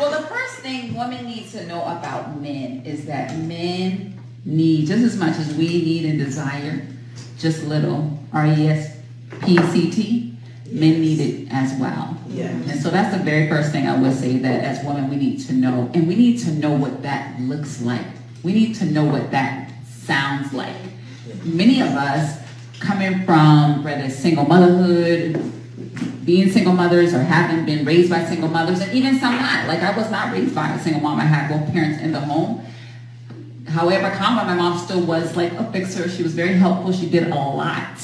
Well, the first thing women need to know about men is that men need just as much as we need and desire, just little RESPCT, men need it as well. Yeah. And so that's the very first thing I would say, that as women we need to know. And we need to know what that looks like. We need to know what that sounds like. Many of us coming from whether it's single motherhood, being single mothers, or having been raised by single mothers, and even some not. Like I was not raised by a single mom. I had both parents in the home. However, my mom still was like a fixer. She was very helpful. She did a lot.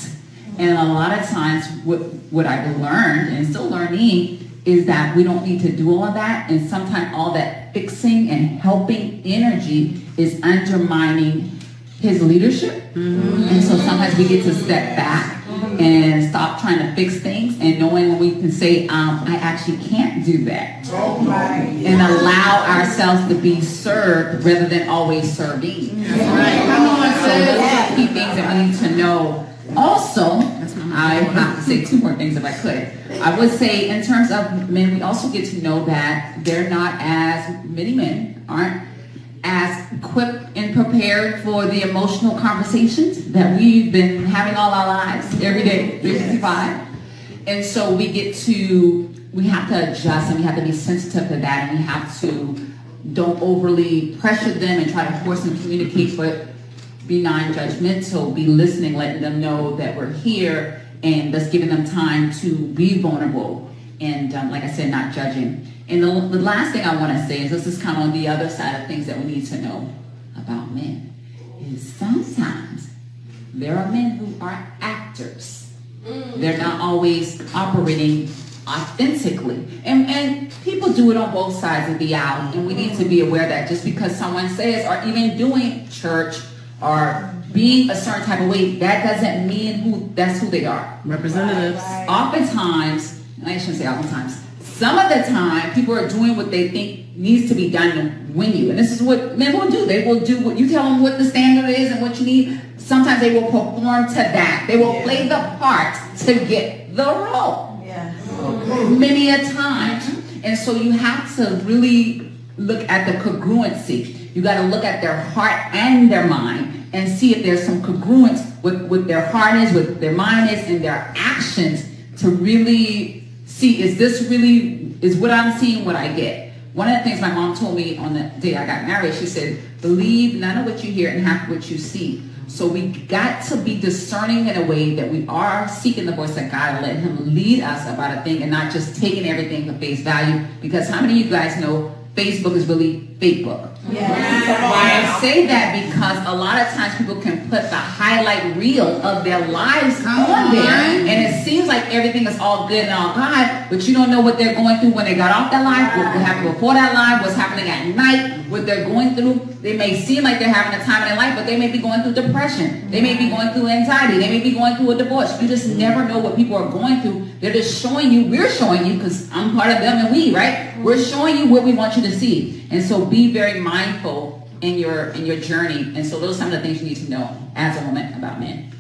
And a lot of times what I've learned and still learning is that we don't need to do all of that. And sometimes all that fixing and helping energy is undermining his leadership. And so sometimes we get to step back and stop trying to fix things, and knowing when we can say, I actually can't do that. And allow ourselves to be served rather than always serving. So those are key things that we need to know. Also, I have to say two more things if I could. I would say in terms of men, we also get to know that they're not as, many men aren't as equipped and prepared for the emotional conversations that we've been having all our lives, every day, 365. And so we have to adjust, and we have to be sensitive to that, and we have to don't overly pressure them and try to force them to communicate, but be non-judgmental, be listening, letting them know that we're here, and just giving them time to be vulnerable, and like I said, not judging. And the last thing I want to say is, this is kind of on the other side of things that we need to know about men, is sometimes there are men who are actors. They're not always operating authentically. And people do it on both sides of the aisle, and we need to be aware that just because someone says, or even doing church, or being a certain type of way, that doesn't mean that's who they are. Representatives. Oftentimes, I shouldn't say oftentimes, some of the time, people are doing what they think needs to be done to win you. And this is what men will do. They will do what you tell them what the standard is and what you need. Sometimes they will perform to that. They will play the part to get the role. Many a time. And so you have to really look at the congruency. You got to look at their heart and their mind and see if there's some congruence with their heart is, with their mind is, and their actions, to really see, is what I'm seeing what I get. One of the things my mom told me on the day I got married, she said, believe none of what you hear and half what you see. So we got to be discerning in a way that we are seeking the voice of God and let him lead us about a thing, and not just taking everything at face value. Because how many of you guys know Facebook is really Facebook? I say that because a lot of times people can put the highlight reel of their lives on there, and it seems like everything is all good and all God, but you don't know what they're going through when they got off that live, what happened before that live, what's happening at night, what they're going through. They may seem like they're having a time in their life, but they may be going through depression. They may be going through anxiety. They may be going through a divorce. You just never know what people are going through. They're just showing you, we're showing you, because I'm part of them and we, right? We're showing you what we want you to see. And so be very mindful in your journey. And so those are some of the things you need to know as a woman about men.